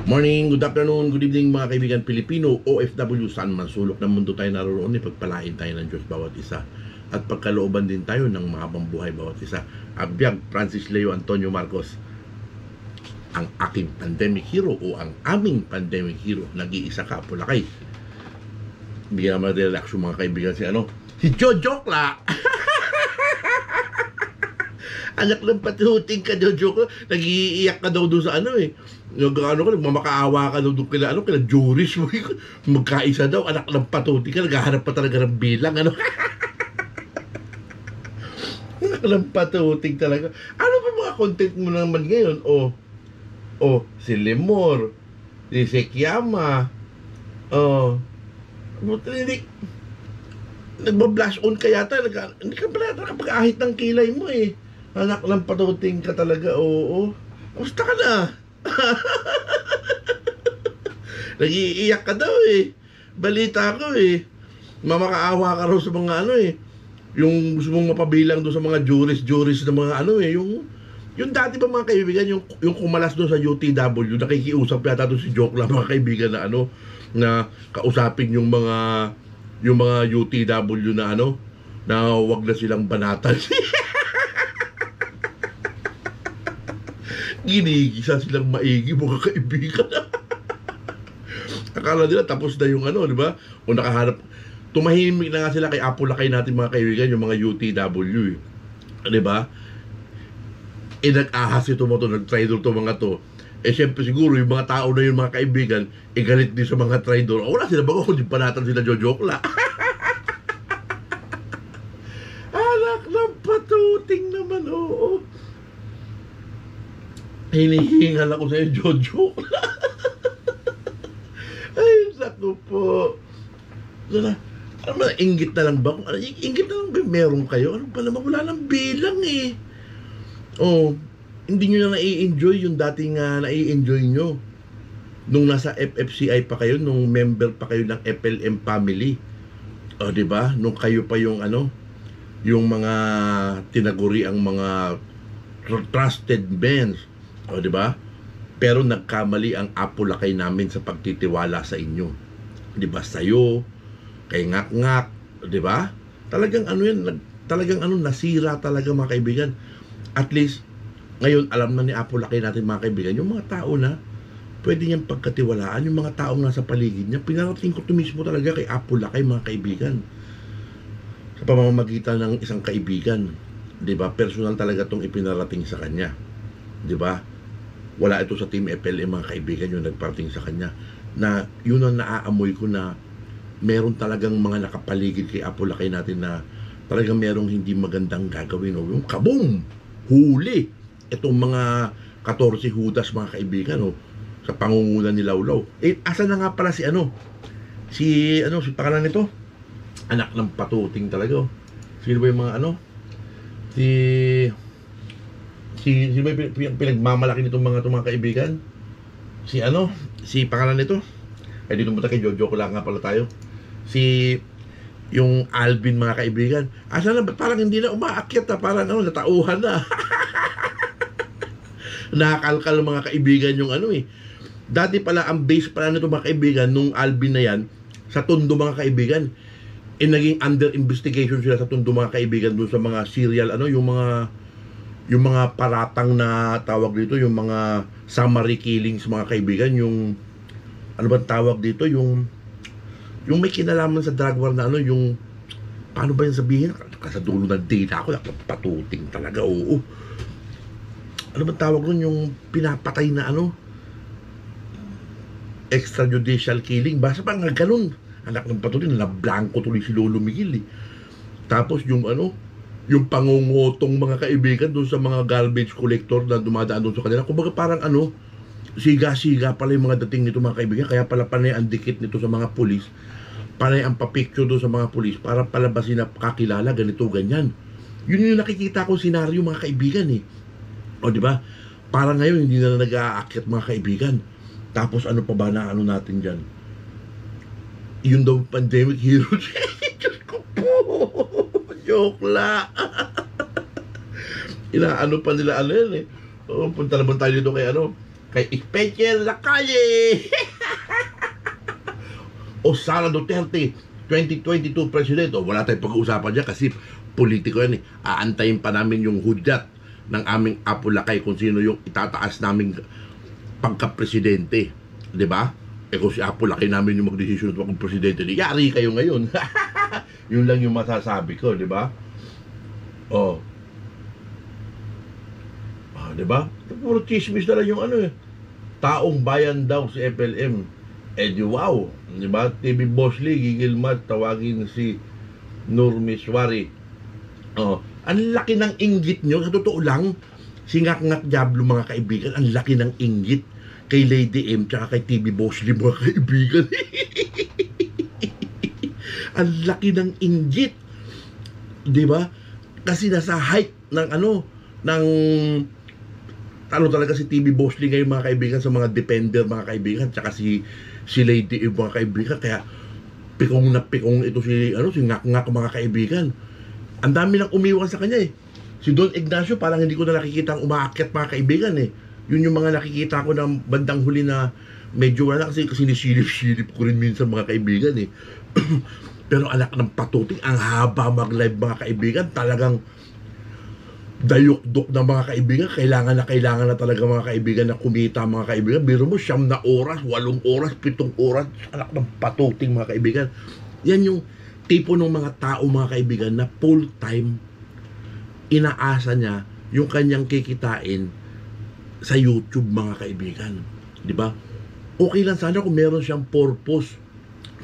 Morning, good afternoon, good evening mga kaibigan Pilipino, OFW, saan man sulok ng mundo tayo naroon, ipagpalain tayo ng Diyos bawat isa at pagkalooban din tayo ng mahabang buhay bawat isa. Abiyag Francis Leo Antonio Marcos, ang aking pandemic hero o ang aming pandemic hero, nag-iisa ka, Pulakay. Bigyan naman relax yung mga kaibigan si Jojo Kla. Anak ng patuting ka, Jojo, nag-iiyak ka daw doon sa nagmamakaawa ka daw doon kila Juris mo. Magkaisa daw, anak ng patuting ka, naghahanap pa talaga ng bilang, Anak ng patuting talaga. Ano ba mga content mo naman ngayon? Si Lemor, si Sekyama, nagba-blush on ka yata, hindi ka pala nakapag-ahit ng kilay mo eh. Anak ng patuting ka talaga, oo. Kamusta ka na? Nag-iiyak ka daw eh. Balita ko eh. Mamakaawa ka raw sa mga yung gusto mong mapabilang doon sa mga juris na mga yung dati pa mga kaibigan, yung kumalas doon sa UTW, nakikiusap yata doon si Joke lang mga kaibigan na na kausapin yung mga UTW na na wag na silang banatan. Ginigisa silang maigi mga kaibigan. Akala nila tapos na yung di ba? O nakahanap, tumahimik na nga sila kay Apulakay natin mga kaibigan, yung mga UTW, di ba? Nag-ahas ito mga to, nag-traitor to mga to. Siyempre siguro yung mga tao na yung mga kaibigan, galit din sa mga traitor. Wala sila bago kung di panatan sila Jojokla. Anak ng patuting naman, oo. Hinihingal ako sa'yo, Jojo. Ay, naku po. Inggit na lang ba? Inggit na lang ba meron kayo? Ano pa naman, wala lang bilang eh. Hindi nyo na nai-enjoy yung dating nai-enjoy nyo. Nung nasa FFCI pa kayo, nung member pa kayo ng FLM family. Diba? Nung kayo pa yung yung mga tinaguri ang mga trusted men. Diba? Pero nagkamali ang Apulakay namin sa pagtitiwala sa inyo. Diba? Sa'yo, kay Ngak-Ngak, diba? Talagang talagang nasira talaga mga kaibigan. At least, ngayon alam na ni Apulakay natin mga kaibigan, yung mga tao na pwede niyang pagkatiwalaan, yung mga taong nasa paligid niya, pinarating ko ito mismo talaga kay Apulakay mga kaibigan. Sa pamamagitan ng isang kaibigan, diba? Personal talaga itong ipinarating sa kanya. Diba? Wala ito sa Team FLM mga kaibigan yung nagparating sa kanya. Na yun ang naaamoy ko na meron talagang mga nakapaligid kay Apulakay natin na talagang merong hindi magandang gagawin. Yung kaboom! Huli! Itong mga 14 hudas mga kaibigan sa pangunguna ni Lawlaw. Asa na nga pala si pangalan nito? Anak ng patuting talaga. Sino ba yung mga sino ba yung pinagmamalaki nitong mga kaibigan? Si pangalan nito? Ay dito muna kay Jojo ko lang nga pala tayo. Yung Alvin mga kaibigan. Asa na, parang hindi na umaakyat parang natauhan na. Nakakalkal mga kaibigan yung Dati pala ang base pala nito mga kaibigan nung Alvin na yan sa Tondo mga kaibigan. Naging under investigation sila sa Tondo mga kaibigan doon sa mga serial yung mga paratang na tawag dito, yung mga summary killings mga kaibigan, yung bang tawag dito, yung may kinalaman sa drug war na yung paano ba yung sabihin, sa dulo ng data ako patuting talaga, oo. Ano bang tawag nun, yung pinapatay na extrajudicial killing, basta pa nga ganun. Anak ng patuting, na blanco tuloy si Lolo Miguel eh. Tapos yung yung pangungutong mga kaibigan doon sa mga garbage collector na dumadaan doon sa kanila. Kumbaga parang siga-siga pala yung mga dating nito mga kaibigan. Kaya pala panay ang dikit nito sa mga pulis. Panay ang papicture doon sa mga pulis para palabasin na kakilala, ganito, ganyan. Yun yung nakikita kong senaryo mga kaibigan eh. Diba? Parang ngayon hindi na nag-aakyat mga kaibigan. Tapos ano pa ba na natin dyan? Yun daw pandemic hero. Diyos ko po. Joke la. Inaano pa nila yan eh. Punta naman tayo dito kay kay Spencer Lacalle. O Sara Duterte, 2022 president. O wala tayong pag-uusapan dyan kasi politiko yan eh. Aantayin pa namin yung hudyat ng aming Apo Lakay kung sino yung itataas naming pagka-presidente. Diba? Kung si Apo Lakay namin yung mag-desisyon kung presidente, yari kayo ngayon. Yun lang yung masasabi ko, diba? O. Diba? Puro chismis na lang yung taong bayan daw si FLM. Di wow. Diba? TV Boss Lee, gigilmat, tawagin si Nurmiswari. Ang laki ng inggit nyo. Sa totoo lang, si Ngak-Ngak Diablo mga kaibigan, ang laki ng inggit kay Lady M tsaka kay TV Boss Lee mga kaibigan. Ang laki ng inggit. Diba? Kasi nasa height ng talaga si TV Boss Lee ngayon mga kaibigan sa mga defender mga kaibigan tsaka si Lady M mga kaibigan, kaya pikong na pikong ito si Ngak-Ngak mga kaibigan. Ang dami lang umiwan sa kanya eh. Si Don Ignacio parang hindi ko na nakikita ang umaakyat mga kaibigan eh. Yun yung mga nakikita ko ng bandang huli na medyo wala kasi nisilip-silip ko rin minsan mga kaibigan eh. Pero anak ng patuting, ang haba mag-live mga kaibigan, talagang dayok-dok na mga kaibigan, kailangan na talaga mga kaibigan na kumita mga kaibigan. Biro mo, 9 na oras, 8 oras, 7 oras, anak ng patuting mga kaibigan. Yan yung tipo ng mga tao mga kaibigan na full-time inaasa niya yung kanyang kikitain sa YouTube mga kaibigan. Di ba? Okay lang sana kung meron siyang purpose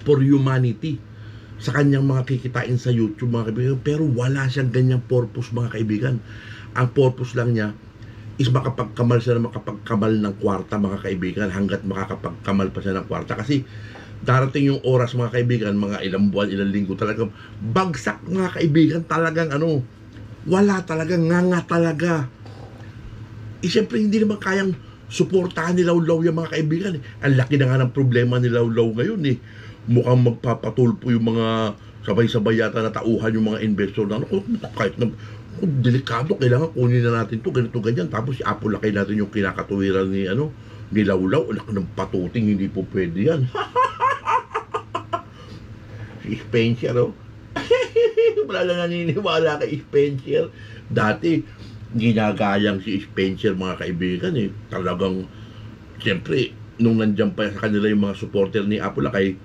for humanity sa kanyang mga kikitain sa YouTube mga kaibigan, pero wala siyang ganyang purpose mga kaibigan. Ang purpose lang niya is makapagkamal siya na makapagkamal ng kwarta mga kaibigan, hanggat makakapagkamal pa siya ng kwarta. Kasi darating yung oras mga kaibigan, mga ilang buwan, ilang linggo, talagang bagsak mga kaibigan, talagang wala talaga, nga talaga. Siyempre hindi naman kayang suportahan ni Lawlaw yung mga kaibigan eh. Ang laki na nga ng problema ni Lawlaw ngayon eh. Mukhang magpapatulpo yung mga sabay-sabay yata na tauhan yung mga investor na kahit na delikado, kailangan kunin na natin to, ganito ganyan. Tapos si Apo Lakay natin yung kinakatuwiran ni ni Lawlaw. Anak ng patuting, hindi po pwede yan. Si Spencer wala na naniniwala kay Spencer. Dati ginagayang si Spencer mga kaibigan eh. Talagang siyempre nung nandiyan pa sa kanila yung mga supporter ni Apo Lakay,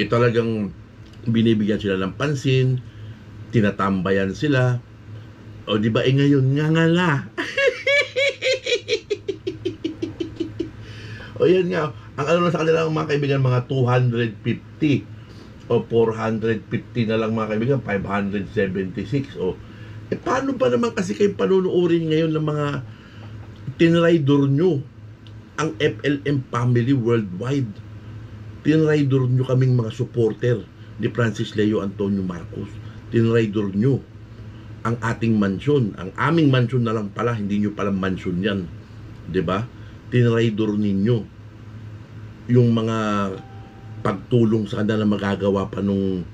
talagang binibigyan sila ng pansin, tinatambayan sila. O di ba ngayon ngangala. O yan nga, ang na sa kanila mga kaibigan, mga 250 o 450 na lang mga kaibigan, 576. O paano ba naman kasi kayo panunuorin ngayon ng mga tinraidor nyo ang FLM family worldwide? Tinraidor nyo kaming mga supporter ni Francis Leo Antonio Marcos. Tinraidor nyo ang ating mansyon. Ang aming mansyon na lang pala, hindi nyo palang mansyon yan. Diba? Tinraidor ninyo yung mga pagtulong sa kanila na magagawa pa nung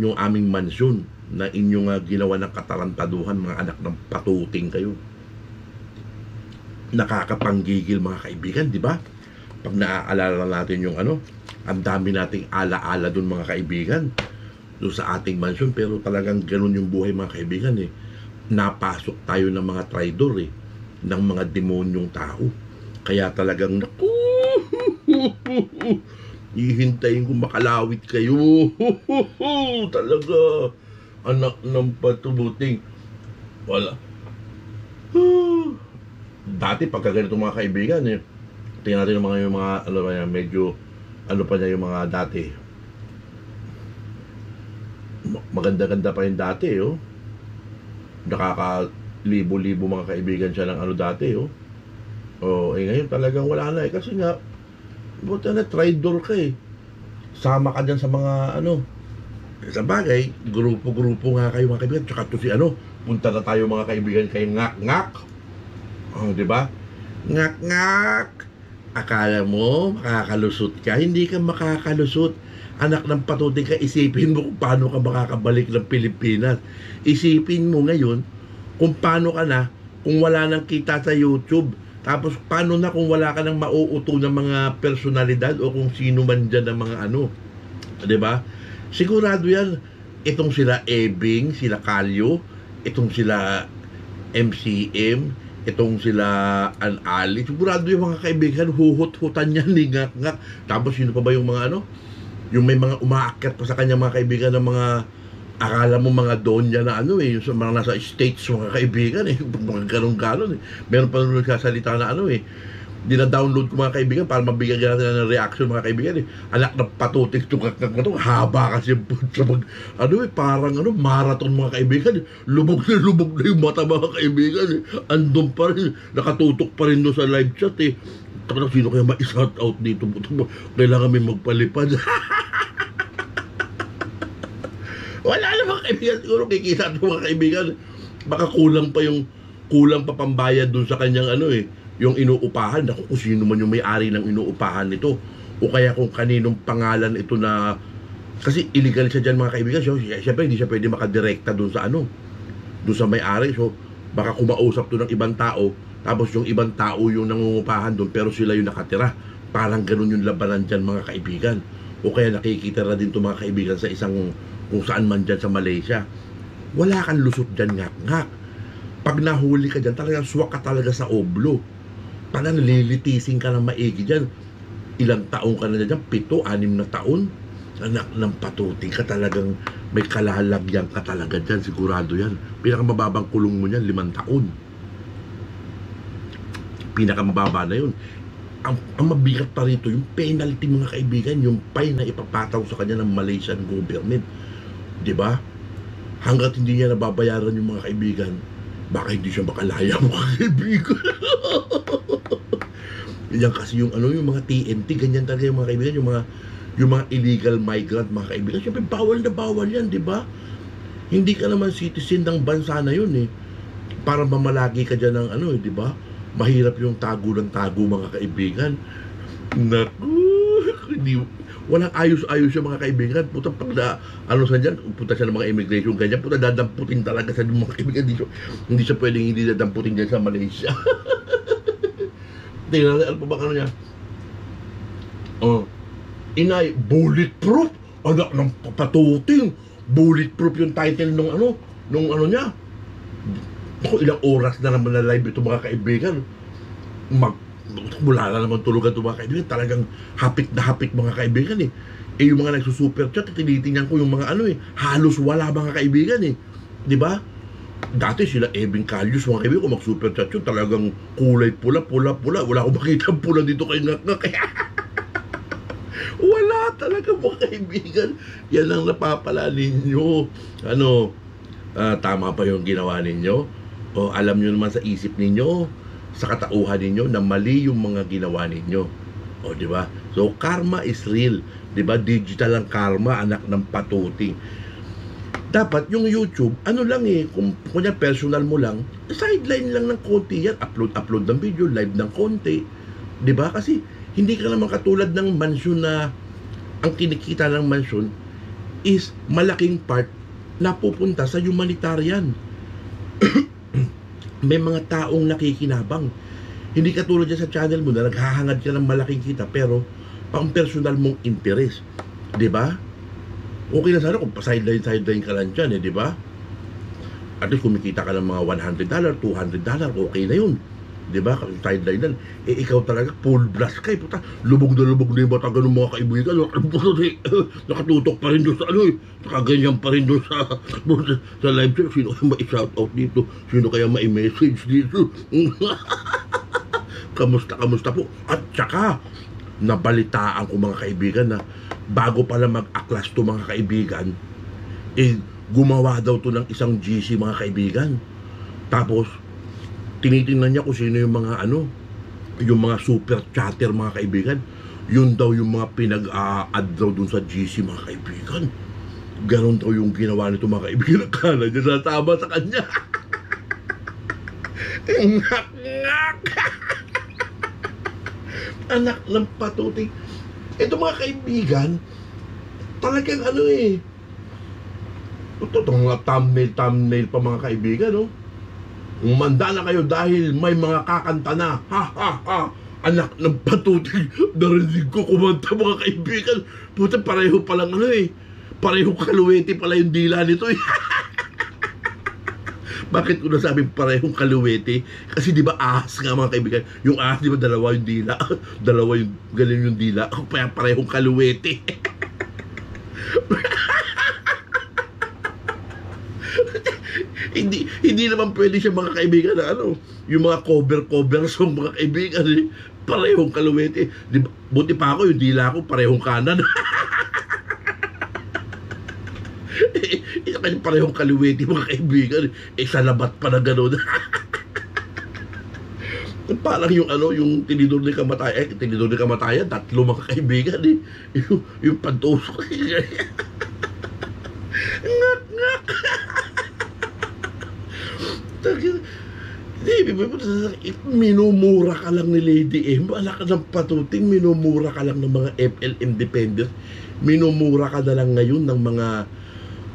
yung aming mansyon na inyong ginawa ng katarantaduhan, mga anak ng patuting kayo. Nakakapanggigil mga kaibigan, di ba? Pag naaalala natin yung ang dami nating alaala dun mga kaibigan, doon sa ating mansyon, pero talagang ganun yung buhay mga kaibigan eh. Napasok tayo ng mga traidor eh, ng mga demonyong tao. Kaya talagang ihintayin ko makalawit kayo. Talaga, anak ng patubuting. Wala. Dati pagka ganito mga kaibigan eh, tingnan natin yung mga medyo pa niya yung mga dati. Maganda-ganda pa yung dati nakaka-libo-libo mga kaibigan siya ng dati ngayon talagang wala na kasi nga buta na traidor ka eh. Sama ka dyan sa mga sa bagay, grupo-grupo nga kayo mga kaibigan. Tsaka to si punta na tayo mga kaibigan kay Ngak-Ngak. Diba? Ngak-Ngak, akala mo makakalusot ka? Hindi ka makakalusot. Anak ng patuting ka, isipin mo kung paano ka makakabalik ng Pilipinas. Isipin mo ngayon kung paano ka na, kung wala nang kita sa YouTube, Tapos paano na kung wala ka nang mauuto ng mga personalidad o kung sino man dyan ng mga ano, 'di ba? Sigurado yan, itong sila Ebing, sila Calio, itong sila MCM, itong sila Anali, sigurado yung mga kaibigan, huhut-hutan yan, ngak-ngak. Tapos sino pa ba yung mga ano, yung may mga umaakyat pa sa kanya mga kaibigan ng mga akala mo mga donya na ano yung sa mga nasa states mga kaibigan mga ganun-ganon meron pa nung nagsasalita na ano dina-download ko mga kaibigan para mabigyan natin ng reaction mga kaibigan anak ng patutik tukak-kak na to, haba kasi parang marathon mga kaibigan lubog na yung mata mga kaibigan andun pa rin, nakatutok pa rin doon sa live chat sino kaya ma-shout out dito kailangan may magpalipad. Wala namang kaibigan, siguro kikita ito mga kaibigan. Baka kulang pa pambayad dun sa kanyang yung inuupahan. Naku, kung sino man yung may-ari ng inuupahan nito. O kaya kung kaninong pangalan ito na, kasi illegal siya dyan mga kaibigan. So, siyempre hindi siya pwede makadirekta dun sa dun sa may-ari. So, baka kumausap to ng ibang tao, tapos yung ibang tao yung nangungupahan dun, pero sila yung nakatira. Parang ganun yung labanan dyan mga kaibigan. O kaya nakikita na din to mga kaibigan sa isang kung saan man dyan sa Malaysia. Wala kang lusot dyan ngak-ngak. Pag nahuli ka dyan, talagang swak ka talaga sa oblo. Parang nililitising ka ng maigi dyan. Ilang taong ka na dyan? 7, 6 na taon? Anak ng patuti ka talagang may kalalagyan ka talaga dyan. Sigurado yan. Pinakamababang kulong mo yan, 5 taon. Pinakamababa na yun. Ang mabigat pa rito, yung penalty mga kaibigan, yung fine na ipapataw sa kanya ng Malaysian government. Diba? Hanggat hindi niya nababayaran yung mga kaibigan, baka hindi siya makalaya mga kaibigan. Yan kasi yung mga TNT, ganyan talaga yung mga kaibigan, yung mga illegal migrant mga kaibigan. Siyempre bawal na bawal yan, diba? Hindi ka naman citizen ng bansa na yun para mamalagi ka dyan ng diba? Mahirap yung tago ng tago mga kaibigan. Naku, walang ayos-ayos yung mga kaibigan. Puta pag sa dyan, punta siya ng mga immigration ganyan, puta dadamputin talaga sa mga kaibigan. Hindi siya pwedeng hindi dadamputin dyan sa Malaysia. Tingnan natin, pa ba niya? Inay, bulletproof? Anak ng patuting. Bulletproof yung title nung niya. Ako, ilang oras na naman na live ito mga kaibigan. Mula na naman tulugan ito mga kaibigan. Talagang hapit na hapit mga kaibigan yung mga nagsusuper chat, tinitingnan ko yung mga halos wala mga kaibigan diba? Dati sila Ebing Calius mga kaibigan, kung mag-super chat yun, talagang kulay pula. Wala akong makita pula dito kay Ngak-Ngak. Wala talaga mga kaibigan. Yan ang napapala ninyo. Tama pa yung ginawa ninyo? O alam nyo naman sa isip ninyo, sa katauhan ninyo, na mali yung mga ginawa ninyo. O diba? So karma is real. Diba? Digital ang karma, anak ng patuting. Dapat yung YouTube, kung kunya personal mo lang, sideline lang ng konti yan. Upload ng video, live ng konti. Diba? Kasi hindi ka naman katulad ng mansyon na ang kinikita ng mansyon is malaking part na pupunta sa humanitarian. May mga taong nakikinabang. Hindi katulad dyan sa channel mo na naghahangad ka ng malaking kita pero pang personal mong interest. Diba? Okay na sana kung pa-sideline ka lang dyan diba? At least kumikita ka ng mga $100, $200, okay na yun. Diba? Sideline lang. Ikaw talaga, full blast ka puta. Lubog na yung bata ganun mga kaibigan. Nakatutok pa rin doon sa nakaganyan pa rin doon sa live chat. Sino kaya ma-shoutout dito? Sino kaya ma-message dito? Kamusta po? At saka, nabalitaan ko mga kaibigan na bago pala mag-aklas to mga kaibigan, gumawa daw to ng isang GC mga kaibigan. Tapos, tinitingnan niya kung sino yung mga yung mga super chatter mga kaibigan. Yun daw yung mga pinag-a-add daw dun sa GC mga kaibigan. Ganon daw yung ginawa nito mga kaibigan. Akala niya natama sa kanya. Ngak-ngak. Anak ng patuting. Ito mga kaibigan, talagang ito mga thumbnail pa mga kaibigan Umanda na kayo dahil may mga kakanta na. Ha, ha, ha. Anak ng patuting, narinig ko kumanta mga kaibigan. Puta, pareho palang ano eh. Pareho kaluwete pala yung dila nito eh. Bakit ko nasabing parehong kaluwete? Kasi di ba ahas nga mga kaibigan? Yung ahas di ba dalawa yung dila? Dalawa yung galing yung dila. Kaya parehong kaluwete. hindi naman pwede siya mga kaibigan na ano, yung mga cover song mga kaibigan eh, parehong kaluwete. Di ba, buti pa ako yung dila ko parehong kanan. Isa kasi parehong kaluwete mga kaibigan eh, sa labat pa na gano'n. Parang yung ano, yung tinidor ni kamatayan, tatlo mga kaibigan eh. Yung pantusok. Ngak ngak. Minumura ka lang ni Lady M. Wala ka ng patuting, minumura ka lang ng mga FL independent. Minumura ka na lang ngayon ng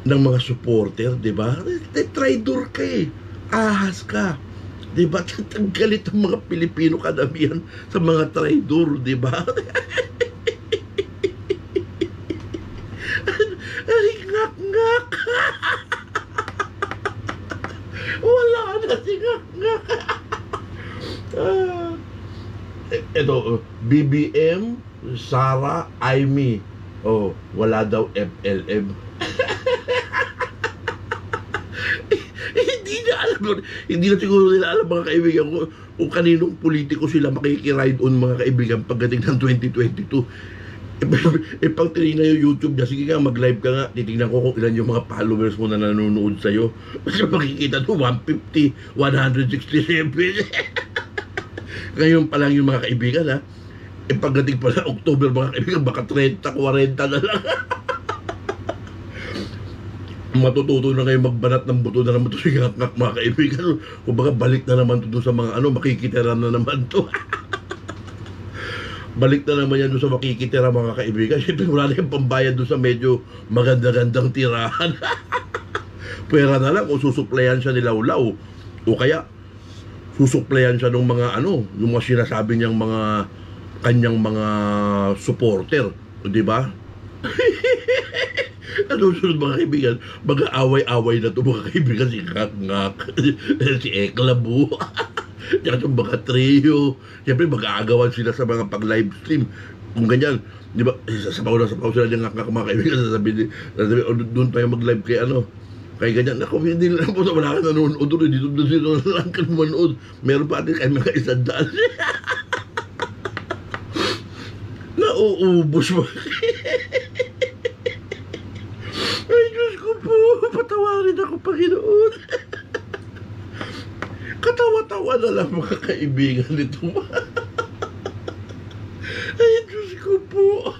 mga supporter, di ba? Traitor ka eh. Ahas ka. Di ba? Galit ang mga Pilipino kadamihan sa mga traitor, di ba? Ay, ngak ngak. Wala na si ngak ngak. Ito, BBM, Sara, Aimee. Oh, wala daw FLM. Hindi na siguro nila alam mga kaibigan kung kaninong politiko sila makikiride on mga kaibigan pagdating ng 2022. Pag tinignan yung YouTube niya, sige nga mag-live ka nga, titignan ko kung ilan yung mga followers mo na nanonood sa'yo. Kasi makikita to 150, 167. Ngayon pa lang yung mga kaibigan ha. Pagdating pala October mga kaibigan, baka 30, 40 na lang. Matututo na kayo magbanat ng buto na naman ito si ngak-ngak mga kaibigan. Kung baka balik na naman ito sa mga ano, makikitira na naman ito. Balik na naman yan doon sa makikitira mga kaibigan. Siyempre wala na yung pambayad doon sa medyo maganda-gandang tirahan. Pwera na lang kung susuplayan siya ni Laulaw. O kaya susuplayan siya ng mga ano, yung mga sinasabi niyang mga kanyang mga supporter. Di ba? Ano sunod mga kaibigan? Mag-aaway-away na ito mga kaibigan. Si Ngak-ngak, si Eklabu, tsaka yung mga trio. Siyempre mag-aagawan sila sa mga pag-live stream. Kung ganyan, di ba, sasapaw sila ng Ngak-ngak mga kaibigan. Sasabihin, doon tayo mag-live kay ano, kay ganyan. Ako, hindi na po, wala ka nanonood doon. Dito na lang ka manood. Meron pa atin kayo mga 100. Nauubos mo. Ay, Diyos ko po, patawarin ako, Panginoon. Katawa-tawa na lang mga kaibigan nito. Ay, Diyos ko po.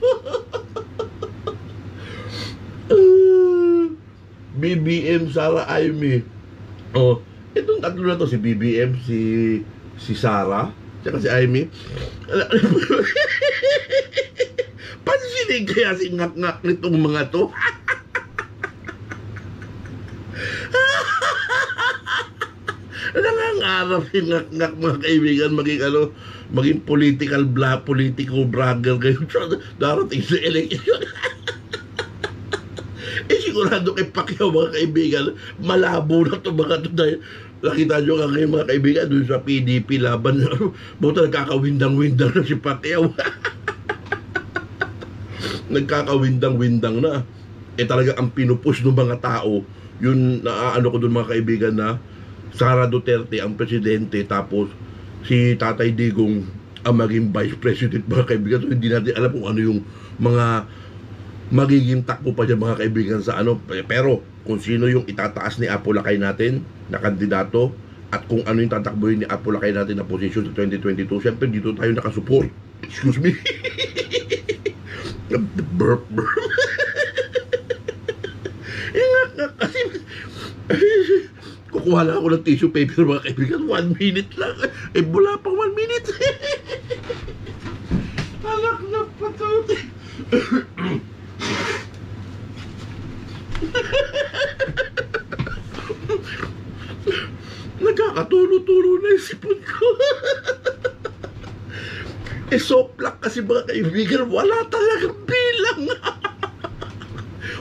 BBM, Sara, Aimee. Oh, itong tatlo na to, si BBM, si Sara, tsaka si Aimee. Pansinin kaya si ngak-ngak nitong mga to. Nangangarap si ngak-ngak mga kaibigan maging political bragger ngayon. Darating sa election. Sigurado kay Pacquiao mga kaibigan, malabo na ito mga ito dahil nakita nyo nga ngayon mga kaibigan doon sa PDP laban. Buta nagkakawindang-windang na si Pacquiao. Nagkakawindang-windang na. Talaga ang pinupush ng mga tao, yun naaano ko doon mga kaibigan na Sara Duterte ang presidente, tapos si Tatay Digong ang maging vice president mga kaibigan. So hindi natin alam kung ano yung mga magiging takbo pa dyan mga kaibigan sa ano. Pero kung sino yung itataas ni Apo Lakay natin na kandidato at kung ano yung tatakbuhin ni Apo Lakay natin na position sa 2022, syempre dito tayo nakasupport. Excuse me. Burp. Kasi kukuha lang ako ng tissue paper mga kaibigan. 1 minute lang. Wala pang 1 minute. Anak na patuti. Nagkakatuwa sipon ko. Soplak kasi mga kaibigan, wala talagang bilang.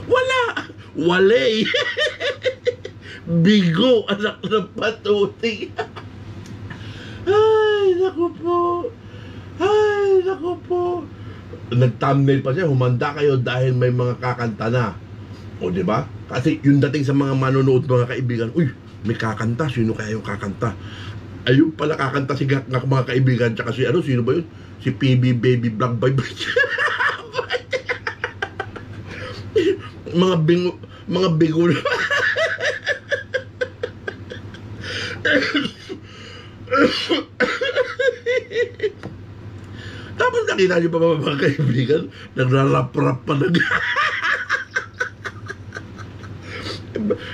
Wala. Walay. Bigo, anak ng patuting. Ay, naku po. Ay, naku po. Nag-thumbnail pa siya, humanda kayo dahil may mga kakanta na. O, di ba? Kasi yung dating sa mga manonood, mga kaibigan, uy, may kakanta, sino kaya yung kakanta? Ayun pala kakanta si Gak Gak, mga kaibigan, tsaka si ano, sino ba yun? Si PB Baby Black Boy. mga bigo tapos nakita niyo pa mga kaibigan, nagrarap-rap pa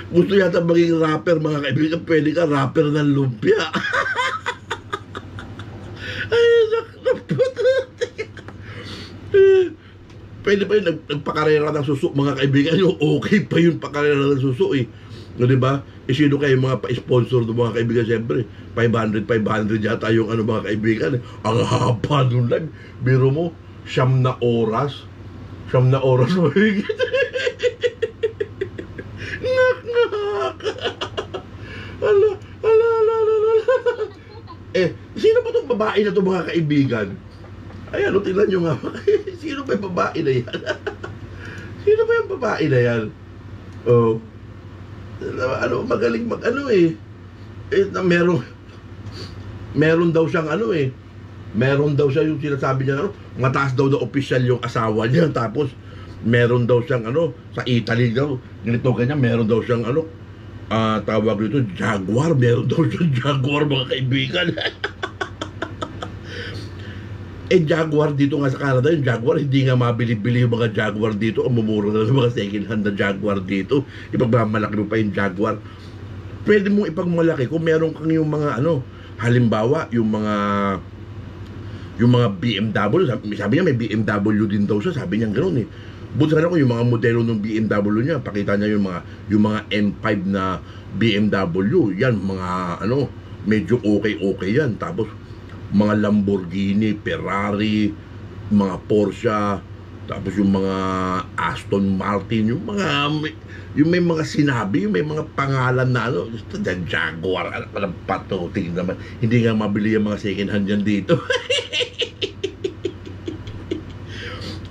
gusto yata maging rapper, mga kaibigan. Pwede ka rapper ng lumpia. Ay, pwede pa yun, nagpakarera ng suso, mga kaibigan. Yung okay pa yun, pakarera ng suso eh. No, diba? E sino kayo mga pa-sponsor ng mga kaibigan? Siyempre, 500 yata yung ano, mga kaibigan. Ang haba nung live. Biro mo, 9 na oras. 9 na oras mahigit. Ala. Sino ba itong babae na ito, mga kaibigan? Ayan, tingnan nyo nga. Sino ba yung babae na yan? Sino ba yung babae na yan? Oh. Ano, magaling mag ano eh. Meron daw siyang ano eh. Meron daw siya yung sinasabi niya, ano, mataas daw na official yung asawa niya. Tapos, meron daw siyang ano, sa Italy daw, ganito ganyan, meron daw siyang ano, tawag dito, Jaguar. Meron daw siyang Jaguar, mga kaibigan. Jaguar dito nga sa Canada, yung Jaguar, hindi nga mabili-bili yung mga Jaguar dito. Ang mumura na yung mga second hand na Jaguar dito. Ipagmamalaki mo pa yung Jaguar. Pwede mong ipagmalaki kung meron kang yung mga ano, halimbawa, yung mga BMW. Sabi niya may BMW din daw siya. Sabi niya gano'n eh. Buti sana ko yung mga modelo ng BMW niya, pakita niya yung mga M5 na BMW. Yan, mga ano, medyo okay yan. Tapos, mga Lamborghini, Ferrari, mga Porsche, tapos yung mga Aston Martin, yung may mga sinabi, yung may mga pangalan na ano, Jaguar, anak pa ng patuting naman. Hindi nga mabili yung mga second hand yan dito.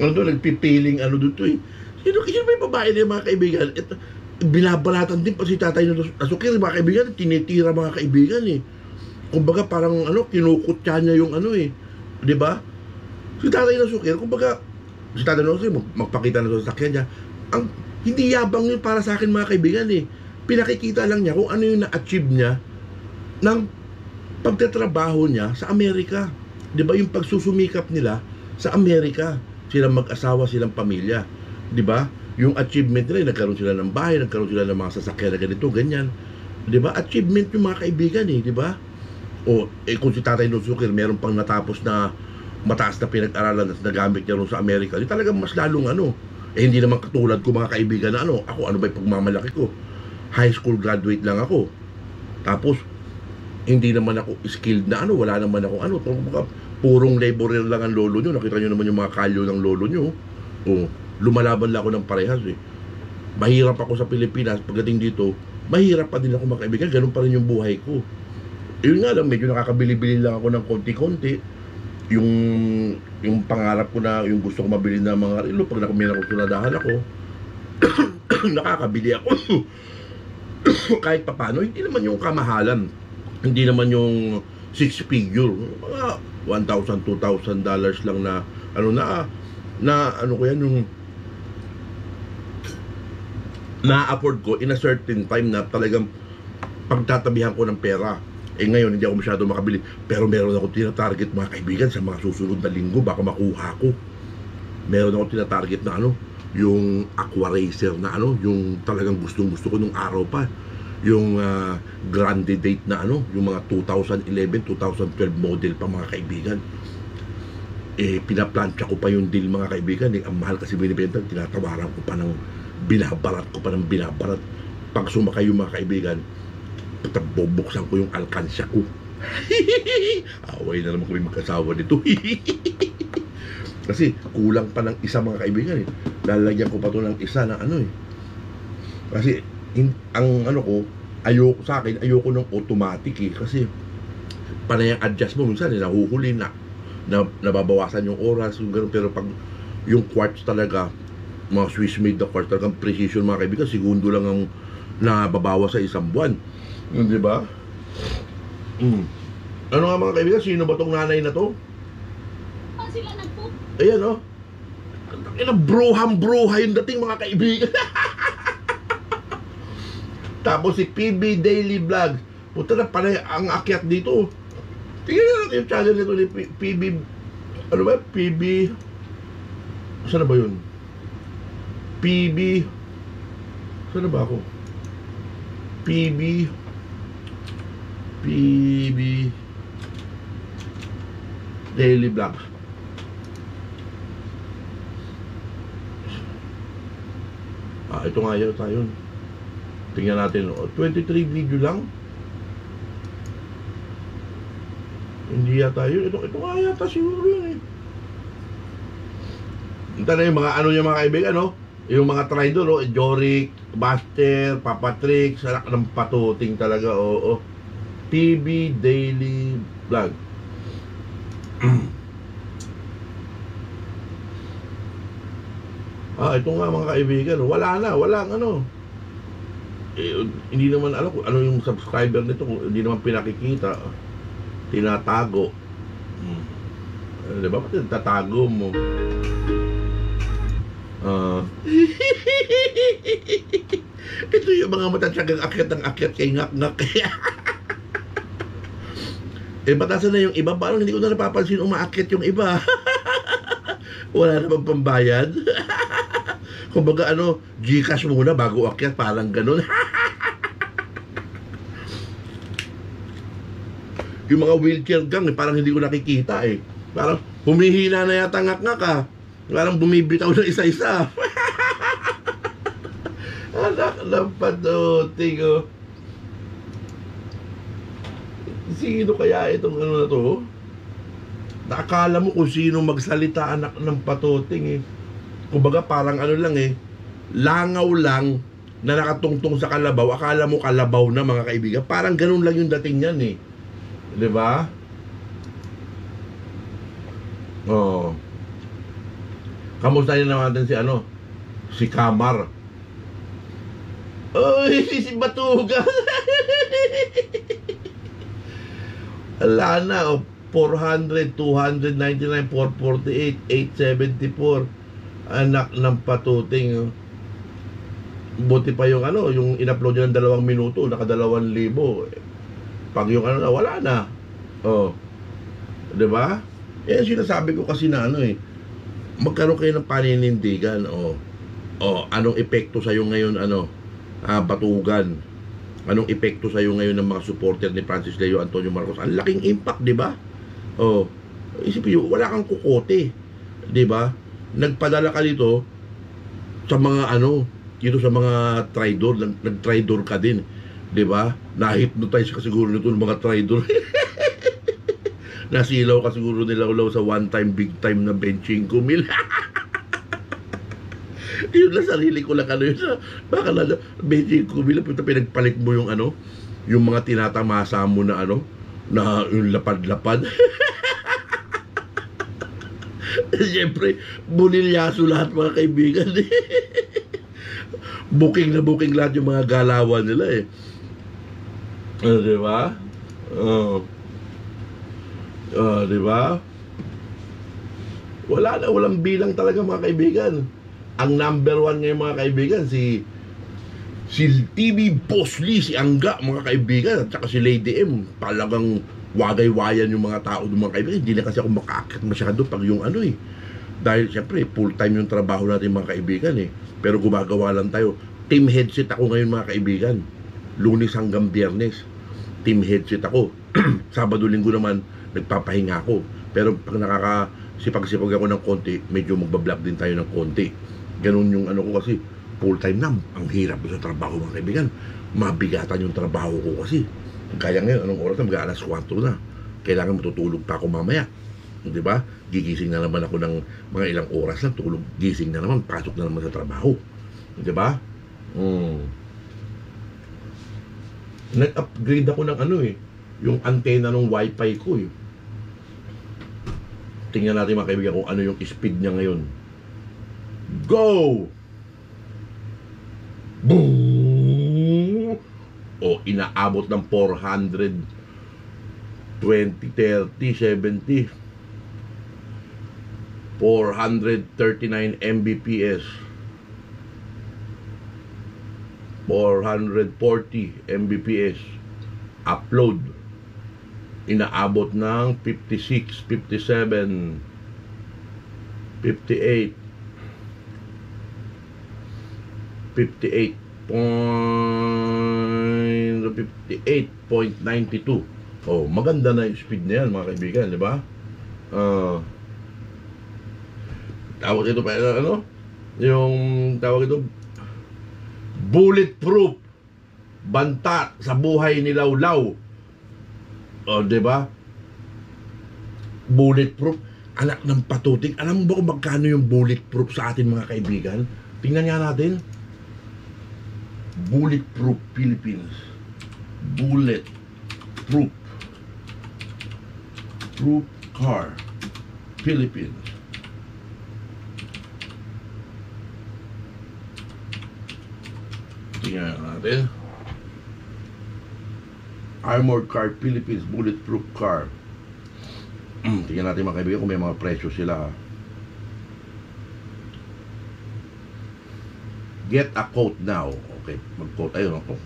Ano doon, nagpipiling ano dito eh. Sino may babae na yung mga kaibigan? Ito, binabalatan din pa si Tatay Nasukir, mga kaibigan, tinitira mga kaibigan eh. Kumbaga parang ano, kinukutya niya yung ano eh. 'Di ba? Si Tatay Nasukir, kumbaga si Tatay Nasukir magpakita na sa sakyan niya. Ang hindi yabang yun para sa akin, mga kaibigan eh. Pinakikita lang niya kung ano yung na-achieve niya ng pagtatrabaho niya sa Amerika. 'Di ba? Yung pagsusumikap nila sa Amerika. Silang mag-asawa, silang pamilya. 'Di ba? Yung achievement nila, nagkaroon sila ng bahay, nagkaroon sila ng mga sasakyan na ganito, ganyan. 'Di ba? Achievement yung mga kaibigan eh, 'di ba? O, kung si Tatay Nasukir meron pang natapos na mataas na pinag-aralan at nagamit niya ron sa Amerika, di talagang mas lalong ano. Hindi naman katulad ko, mga kaibigan, na ano, ako, ano ba yung pagmamalaki ko? High school graduate lang ako. Tapos, hindi naman ako skilled na ano, wala naman ako ano, purong laborer lang ang lolo nyo. Nakita nyo naman yung mga kalyo ng lolo nyo. O, lumalaban lang ako ng parehas eh. Mahirap ako sa Pilipinas, pagdating dito, mahirap pa din ako, mga kaibigan, ganun pa rin yung buhay ko. Yun nga lang, medyo nakakabili-bili lang ako ng konti-konti. Yung pangarap ko na, yung gusto ko mabili na mga relo, pag may nakusunadahan ako, nakakabili ako. Kahit papano, hindi naman yung kamahalan. Hindi naman yung 6 figure. Mga $1,000, $2,000 lang na, ano ko yan, yung na-afford ko in a certain time na talagang pagtatabihan ko ng pera. Ngayon, hindi ako masyado makabili. Pero meron ako tinatarget, mga kaibigan, sa mga susunod na linggo, baka makuha ko. Meron ako tinatarget na ano, yung Aqua Racer na ano, yung talagang gustong-gusto ko nung araw pa. Yung grande date na ano, yung mga 2011, 2012 model pa, mga kaibigan. Pinaplansya ko pa yung deal, mga kaibigan. Ang mahal kasi binibenta, tinatawaran ko pa ng binabarat ko pa ng binabarat. Pag sumakay yung mga kaibigan, bubuksan ko yung alkansya ko. Away na naman kami magkasawa nito. Kasi kulang pa ng isa mga kaibigan eh. Lalagyan ko pa to ng isa na ano eh. Kasi ang ano ko, ayoko sa akin, ayoko ng automatic eh. Kasi panay ang adjust mo minsan eh, nahuhuli na nababawasan yung oras, yung ganun. Pero pag yung quartz talaga, mga Swiss made na quartz, talagang precision mga kaibigan, segundo lang ang nababawas sa isang buwan. Yun, di ba? Ano nga mga kaibigan, sino ba tong nanay na to? Sila nagpo. Ayan oh. Broham-broha yung dating mga kaibigan. Tapos si PB Daily Vlog. Puta na panay ang akyat dito. Tingnan natin yung channel nito ni PB. Ano ba? PB. Saan na ba yun? PB. Saan na ba ako? PB Daily Vlog. Ito nga yun tayo. Tingnan natin. 23 video lang. Hindi yata yun. Ito nga yata siguro yun eh. Ito na yung mga ano yung mga kaibigan, no? Yung mga tridor, no? Jorik, Buster, Papatrick, salak ng patuting talaga, oo. PB Daily Vlog. Ito nga mga kaibigan, walang ano. Hindi naman alam kung ano yung subscriber nito, hindi naman pinakikita. Tinatago. Diba? Pati tatago mo. Ito yung mga matatsagang akyat ng akyat kay ngak-ngak. Batasan na yung iba, parang hindi ko na napapansin umaakyat yung iba. Wala na bang pambayad? Kumbaga ano, Gcash muna bago akyat, parang ganun. Yung mga wheelchair gang, parang hindi ko nakikita eh. Parang humihina na yata ngak-ngak ah. Parang bumibitaw na isa-isa. Anak ng patuting oh. Sino kaya itong ano na to? Nakakala mo kung sino magsalita, anak ng patuting eh. Kumbaga parang ano lang eh, langaw lang na nakatungtong sa kalabaw. Akala mo kalabaw na mga kaibigan. Parang ganun lang yung dating yan eh. Diba? Oh. Kamusta naman natin si ano? Si Kamar. Oy, si Batuga. Ala na, oh, 400, 299, 448, 874. Anak ng patuting. Oh. Buti pa yung ano, yung in-upload nyo ng 2 minuto, naka 2,000. Pag yung ano na, wala na. Oh. Diba? Yan sinasabi ko kasi na ano eh, magkaroon kayo ng paninindigan. Oh. Oh, anong epekto sa'yo ngayon, ano? Batugan. Anong epekto sa'yo ngayon ng mga supporter ni Francis Leo Antonio Marcos? Ang laking impact, di ba? Oh, isipin nyo, wala kang kukote, di ba? Nagpadala ka dito sa mga ano, dito sa mga tridor, nag-tridor ka din, di ba? Na-hypnotize ka siguro nito ng mga tridor. Nasilaw ka siguro nila sa one time, big time na benching kumil. Yun na sarili ko lang ano yun. Baka na benching kumil, pinagpalit mo yung ano, yung mga tinatamasa mo na ano, na yung lapad-lapad. Siyempre, bunilyaso lahat mga kaibigan. Booking na booking lahat yung mga galawan nila eh. Diba? Diba? Walang bilang talaga mga kaibigan. Ang number 1 ngayon mga kaibigan, si TV Boss Lee, si Angga mga kaibigan, at saka si Lady M. Talagang wagay-wayan yung mga tao doon mga kaibigan. Hindi na kasi ako makaakit masyado pag yung ano eh. Dahil siyempre full time yung trabaho natin mga kaibigan eh. Pero gumagawa lang tayo. Team headset ako ngayon mga kaibigan. Lunes hanggang Biyernes. Team headset ako. Sabado linggo naman nagpapahinga ako. Pero pag nakakasipag-sipag ako ng konti, medyo magbablog din tayo ng konti. Ganun yung ano ko kasi full time na. Ang hirap sa trabaho mga kaibigan. Mabigatan yung trabaho ko kasi. Kaya ngayon, anong oras na? Mag-alas 4 na. Kailangan matutulog pa ako mamaya. Di ba? Gigising na naman ako ng mga ilang oras lang. Tulog, gising na naman. Pasok na naman sa trabaho. Di ba? Nag-upgrade ako ng yung antena ng wifi ko eh. Tingnan natin mga kaibigan kung ano yung speed niya ngayon. Go! Boom! O, inaabot ng 420, 30, 70, 439 Mbps, 440 Mbps. Upload, inaabot ng 56, 57, 58, 58.92. Oh, maganda na yung speed na yan mga kaibigan, di ba? Tawag ito pa, yung tawag ito, bulletproof, banta sa buhay ni Lawlaw. Oh, di ba? Bulletproof, anak ng patuting. Alam mo ba kung magkano yung bulletproof sa atin mga kaibigan? Tingnan nga natin. Bulletproof Philippines. Bulletproof car Philippines. Tingnan natin. Armored Car Philippines bulletproof car. Tingnan natin mga kaibigan kung may mga presyo sila. Get a quote now. Okay, mag-quote. Ayun ako.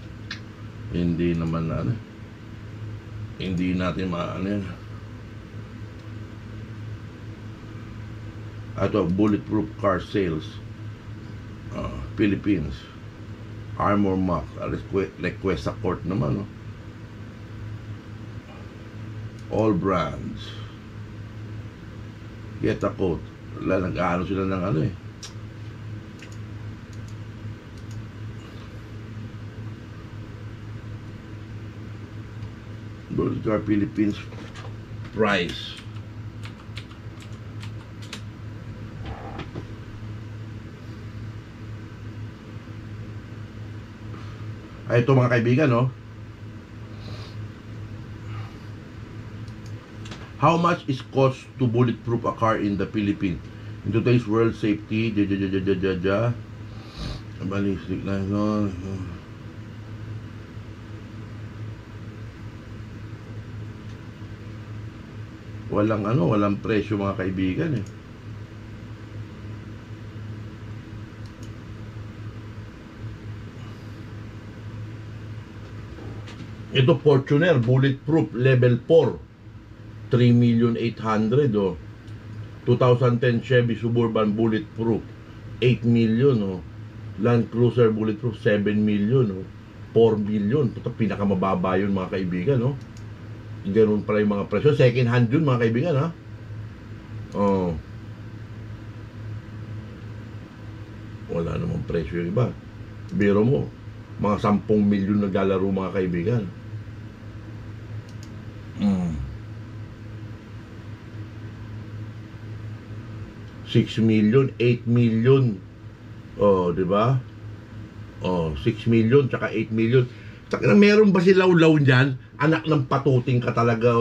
Hindi naman hindi natin yan. Ito, bulletproof car sales. Philippines. Armor Max. Request sa court naman, all brands. Get a quote. Nag-ano sila ng Bullet Car Philippines price. Ay, ito mga kaibigan, how much is cost to bulletproof a car in the Philippines? In today's world, safety, ballistic na walang presyo mga kaibigan eh. Ito Fortuner bulletproof level 4, 3,800,000 2010 Chevy Suburban bulletproof 8 million Land Cruiser bulletproof 7 million 4 million. Ito pinakamababa yun mga kaibigan Ganoon pala yung mga presyo. Second hand yun mga kaibigan wala namang presyo yung iba. Biro mo mga 10 milyon naglalaro mga kaibigan. 6 million, 8 million. Di ba? 6 million tsaka 8 million. Tsaka meron ba si Lawlaw diyan? Anak ng patuting ka talaga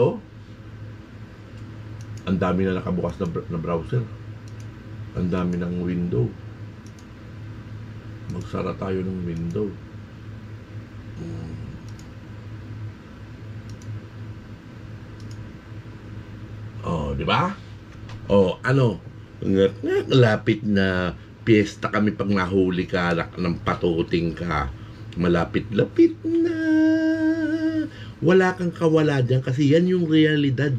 Ang dami na nakabukas na browser. Ang dami ng window. Magsara tayo ng window. Di ba? Lapit na piyesta kami pag nahuli ka, anak ng patuting ka. Malapit-lapit na. Wala kang kawala dyan kasi yan yung realidad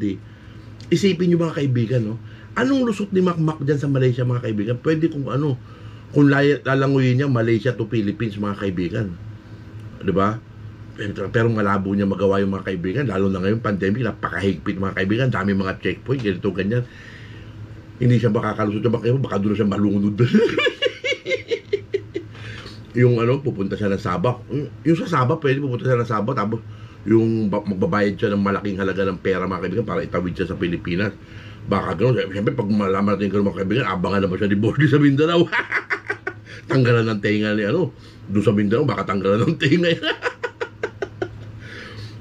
Isipin nyo mga kaibigan anong lusot ni Makmak dyan sa Malaysia mga kaibigan? Pwede kung kung lalanguyin niya Malaysia to Philippines mga kaibigan. Diba? Pero malabo niya magawa yung mga kaibigan. Lalo na ngayon pandemic, napakahigpit mga kaibigan. Dami mga checkpoint, ganito ganyan. Hindi siya makakalusot sa bakyo, baka doon siya malunod. Yung pupunta siya ng Sabah. Yung sa Sabah, pwede pupunta siya ng Sabah, tapos yung magbabayad siya ng malaking halaga ng pera mga kaibigan para itawid siya sa Pilipinas. Baka gano'n. Siyempre, pag malaman natin gano'n mga kaibigan, abangan naman siya ni Bordy sa Mindanao. Tanggalan ng tenga ni doon sa Mindanao, baka tanggalan ng tenga.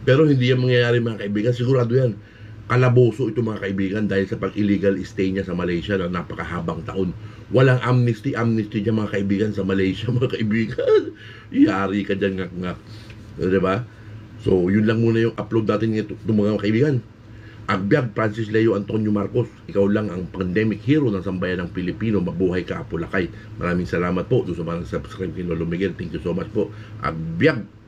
Pero hindi yan mangyayari mga kaibigan. Sigurado yan. Kalaboso ito mga kaibigan dahil sa pag-illegal stay niya sa Malaysia na napakahabang taon. Walang amnesty dyan mga kaibigan sa Malaysia mga kaibigan. Yari ka dyan ngak-ngak. Diba? So, yun lang muna yung upload natin ng mga kaibigan. Agbyag Francis Leo Antonio Marcos, ikaw lang ang pandemic hero ng sambayan ng Pilipino. Mabuhay ka, Apulakay. Maraming salamat po doon sa mga subscribe kay Lolo Miguel. Thank you so much po. Agbyag.